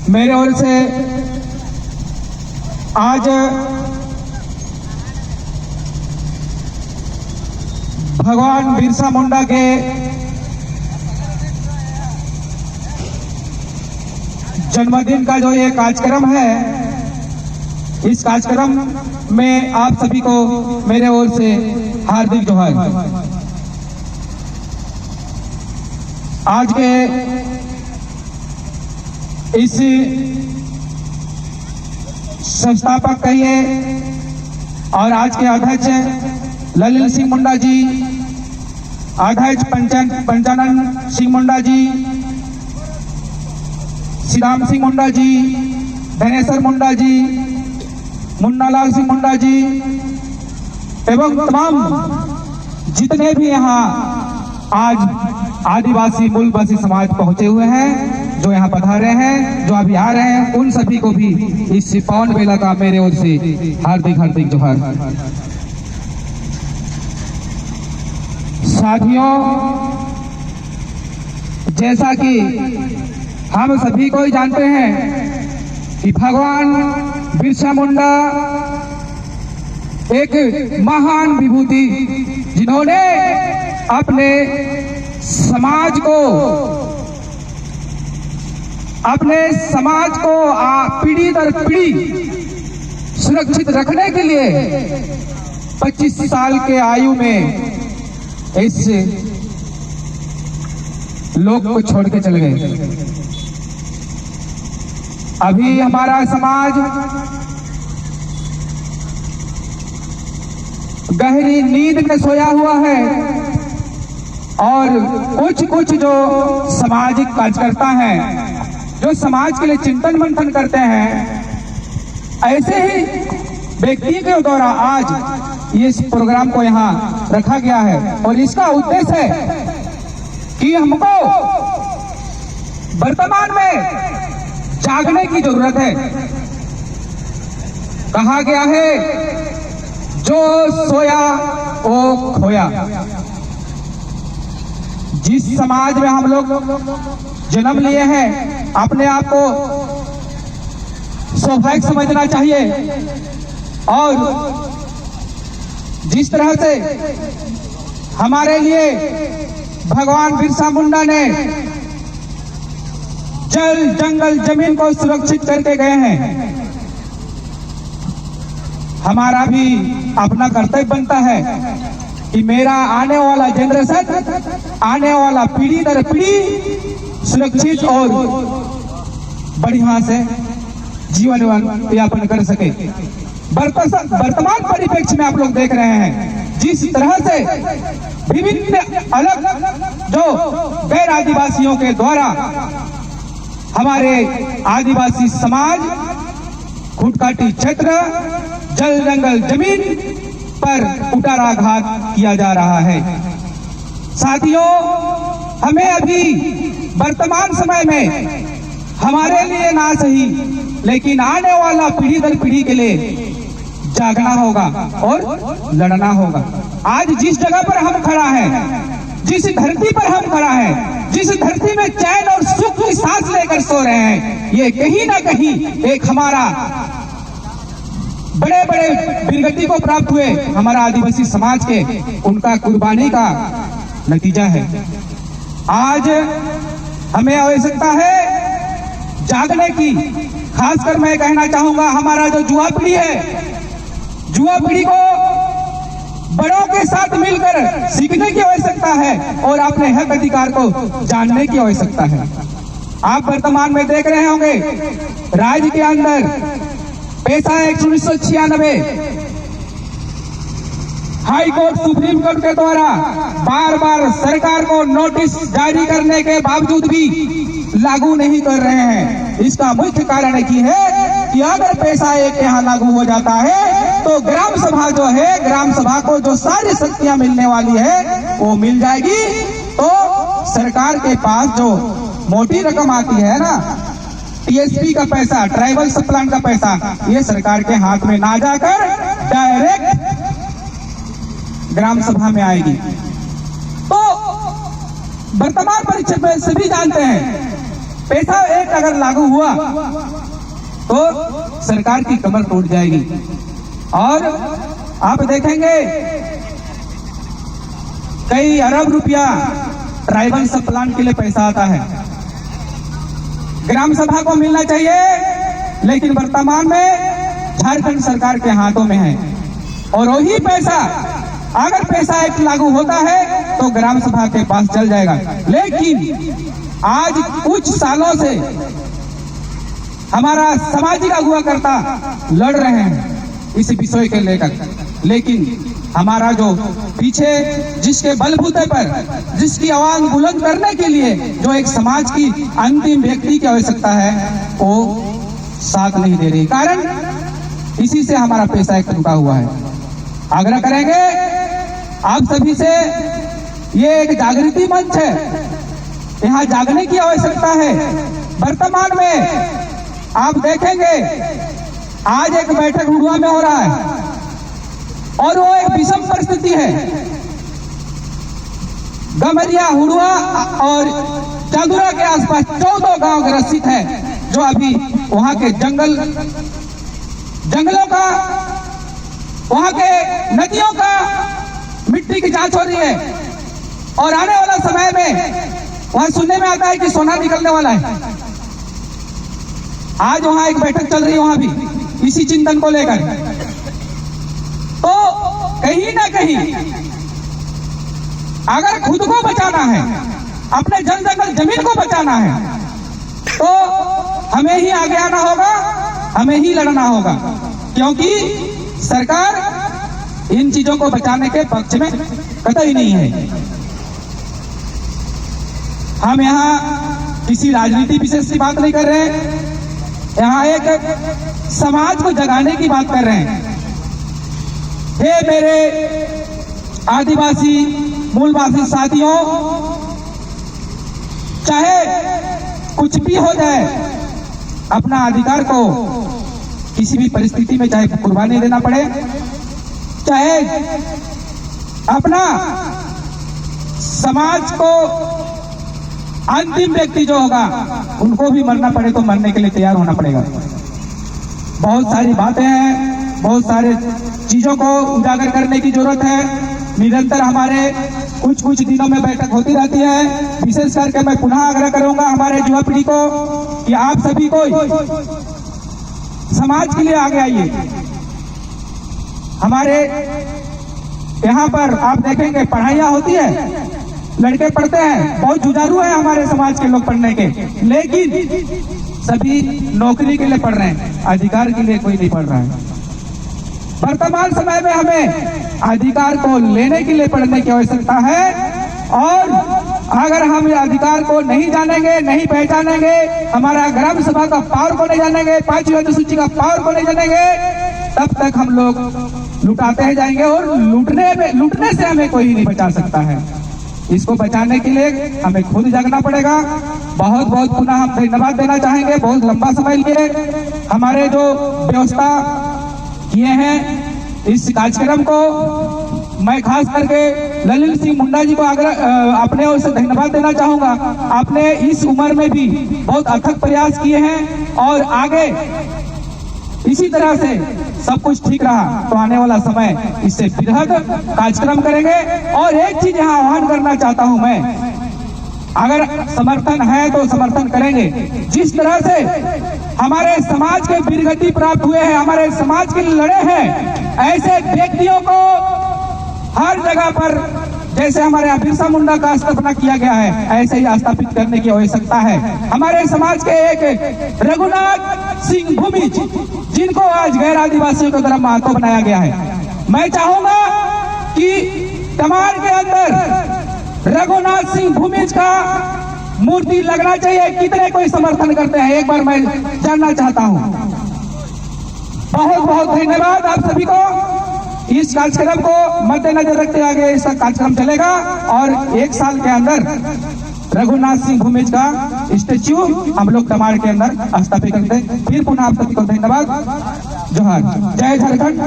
मेरे ओर से आज भगवान बिरसा मुंडा के जन्मदिन का जो ये कार्यक्रम है, इस कार्यक्रम में आप सभी को मेरे ओर से हार्दिक जोहार। आज के इस संस्थापक कहिए और आज के अध्यक्ष ललित सिंह मुंडा जी, अध्यक्ष पंचानन सिंह मुंडा जी, श्रीराम सिंह मुंडा जी, धनेश्वर मुंडा जी, मुन्नालाल सिंह मुंडा जी एवं तमाम जितने भी यहाँ आज आदिवासी मूलवासी समाज पहुंचे हुए हैं, जो यहाँ पधारे हैं, जो अभी आ रहे हैं, उन सभी को भी इस पावन बेला का मेरे ओर से हार्दिक हार्दिक जोहार। साथियों, जैसा कि हम सभी को ही जानते हैं कि भगवान बिरसा मुंडा एक महान विभूति, जिन्होंने अपने समाज को पीढ़ी दर पीढ़ी सुरक्षित रखने के लिए 25 साल के आयु में इस लोक को छोड़ के चले गए। अभी हमारा समाज गहरी नींद में सोया हुआ है और कुछ जो सामाजिक कार्यकर्ता हैं, जो समाज के लिए चिंतन मंथन करते हैं, ऐसे ही व्यक्ति के द्वारा आज ये इस प्रोग्राम को यहाँ रखा गया है। और इसका उद्देश्य है कि हमको वर्तमान में जागने की जरूरत है। कहा गया है, जो सोया वो खोया। जिस समाज में हम लोग जन्म लिए हैं, अपने आप को सौभाग्य समझना चाहिए और जिस तरह से हमारे लिए भगवान बिरसा मुंडा ने जल जंगल जमीन को सुरक्षित करके गए हैं, हमारा भी अपना कर्तव्य बनता है कि मेरा आने वाला जनरेशन, आने वाला पीढ़ी दर पीढ़ी सुरक्षित और बढ़िया से जीवन यापन कर सके। वर्तमान परिप्रेक्ष्य में आप लोग देख रहे हैं, जिस तरह से विभिन्न अलग जो गैर आदिवासियों के द्वारा हमारे आदिवासी समाज खुदकाटी क्षेत्र, जल जंगल जमीन पर कुटाराघात किया जा रहा है। साथियों, हमें अभी वर्तमान समय में हमारे लिए ना सही, लेकिन आने वाला पीढ़ी दर पीढ़ी के लिए जागना होगा और लड़ना होगा। आज जिस जगह पर हम खड़ा हैं, जिस धरती पर हम खड़ा हैं, जिस धरती में चैन और सुख की सांस लेकर सो रहे हैं, ये कहीं ना कहीं एक हमारा बड़े बड़े वीरगति को प्राप्त हुए हमारा आदिवासी समाज के उनका कुर्बानी का नतीजा है। आज हमें आवश्यकता है जागने की। खासकर मैं कहना चाहूंगा, हमारा जो युवा पीढ़ी है, युवा पीढ़ी को बड़ों के साथ मिलकर सीखने की आवश्यकता है और अपने हक अधिकार को जानने की आवश्यकता है। आप वर्तमान में देख रहे होंगे, राज्य के अंदर पैसा act 1996 high court, supreme court के द्वारा बार बार सरकार को नोटिस जारी करने के बावजूद भी लागू नहीं कर रहे हैं। इसका मुख्य कारण एक ही है कि अगर पैसा एक यहाँ लागू हो जाता है तो ग्राम सभा जो है, ग्राम सभा को जो सारी शक्तियां मिलने वाली है वो मिल जाएगी। तो सरकार के पास जो मोटी रकम आती है ना, टीएसपी का पैसा, ट्राइबल सब प्लान का पैसा, ये सरकार के हाथ में ना जाकर डायरेक्ट ग्राम सभा में आएगी। तो वर्तमान परिस्थिति में सभी जानते हैं पैसा एक अगर लागू हुआ तो सरकार की कमर टूट जाएगी। और आप देखेंगे कई अरब रुपया ट्राइबल सब प्लान के लिए पैसा आता है, ग्राम सभा को मिलना चाहिए, लेकिन वर्तमान में झारखंड सरकार के हाथों में है। और वही पैसा अगर पैसा एक लागू होता है तो ग्राम सभा के पास चल जाएगा। लेकिन आज कुछ सालों से हमारा सामाजिक अगुवा करता लड़ रहे हैं इस विषय के लेकर, लेकिन हमारा जो पीछे जिसके बलबूते पर जिसकी आवाज बुलंद करने के लिए जो एक समाज की अंतिम व्यक्ति की आवश्यकता है वो साथ नहीं दे रही। कारण इसी से हमारा पैसा एक रुका हुआ है। आग्रह करेंगे आप सभी से, ये एक जागृति मंच है, यहाँ जागने की आवश्यकता है। वर्तमान में आप देखेंगे आज एक बैठक हुडुआ में हो रहा है और वो एक विषम परिस्थिति है। गमरिया, हुडुआ और चांदुरा के आसपास 14 गांव ग्रसित है, जो अभी वहां के जंगलों का, वहां के नदियों का मिट्टी की जांच हो रही है। और आने वाला समय में वहां सुनने में आता है कि सोना निकलने वाला है। आज वहां एक बैठक चल रही है, वहां भी इसी चिंतन को लेकर। तो कहीं ना कहीं अगर खुद को बचाना है, अपने जंगल जमीन को बचाना है, तो हमें ही आगे आना होगा, हमें ही लड़ना होगा, क्योंकि सरकार इन चीजों को बचाने के पक्ष में कतई नहीं है। हम यहाँ किसी राजनीति विशेष की बात नहीं कर रहे हैं, यहाँ एक समाज को जगाने की बात कर रहे हैं। हे मेरे आदिवासी मूलवासी साथियों, चाहे कुछ भी हो जाए, अपना अधिकार को किसी भी परिस्थिति में चाहे कुर्बानी देना पड़े, चाहे अपना समाज को अंतिम व्यक्ति जो होगा उनको भी मरना पड़े तो मरने के लिए तैयार होना पड़ेगा। बहुत सारी बातें हैं, बहुत सारे चीजों को उजागर करने की जरूरत है। निरंतर हमारे कुछ दिनों में बैठक होती रहती है। विशेष करके मैं पुनः आग्रह करूंगा हमारे युवा पीढ़ी को कि आप सभी को समाज के लिए आगे आइए। हमारे यहाँ पर आप देखेंगे पढ़ाइयाँ होती है, लड़के पढ़ते हैं, बहुत जुझारू है हमारे समाज के लोग पढ़ने के, लेकिन सभी नौकरी के लिए पढ़ रहे हैं, अधिकार के लिए कोई नहीं पढ़ रहा है। वर्तमान समय में हमें अधिकार को लेने के लिए पढ़ने की आवश्यकता है। और अगर हम अधिकार को नहीं जानेंगे, नहीं पहचानेंगे, हमारा ग्राम सभा का पावर को नहीं जानेंगे, 5वीं अनुसूची का पावर को नहीं जानेंगे, तब तक हम लोग लुटाते जाएंगे और लूटने से हमें कोई नहीं बचा सकता है। इसको बचाने के लिए हमें खुद जागना पड़ेगा। बहुत बहुत पुनः हम धन्यवाद देना चाहेंगे, बहुत लंबा समय लिए हमारे जो व्यवस्था किए हैं इस कार्यक्रम को। मैं खास करके ललित सिंह मुंडा जी को अपने ओर से धन्यवाद देना चाहूंगा। आपने इस उम्र में भी बहुत अथक प्रयास किए हैं और आगे इसी तरह से सब कुछ ठीक रहा तो आने वाला समय इससे बृहद कार्यक्रम करेंगे। और एक चीज यहाँ आह्वान करना चाहता हूं मैं, अगर समर्थन है तो समर्थन करेंगे। जिस तरह से हमारे समाज के वीरगति प्राप्त हुए हैं, हमारे समाज के लिए लड़े हैं, ऐसे व्यक्तियों को हर जगह पर जैसे हमारे बिरसा मुंडा का स्थापना किया गया है, ऐसे ही स्थापित करने की आवश्यकता है। हमारे समाज के एक रघुनाथ सिंह भूमिज, जिनको आज गैर आदिवासियों की तरफ महत्व बनाया गया है, मैं चाहूंगा कि तमाड़ के अंदर रघुनाथ सिंह भूमिज का मूर्ति लगना चाहिए। कितने कोई समर्थन करते हैं, एक बार मैं जानना चाहता हूं। बहुत बहुत धन्यवाद आप सभी को। इस कार्यक्रम को मद्देनजर रखते आगे इसका कार्यक्रम चलेगा और 1 साल के अंदर रघुनाथ सिंह भूमिज का स्टेच्यू हम लोग तमाड़ के अंदर स्थापित करते हैं। फिर पुनः आप सभी को धन्यवाद। जोहार, जय झारखंड।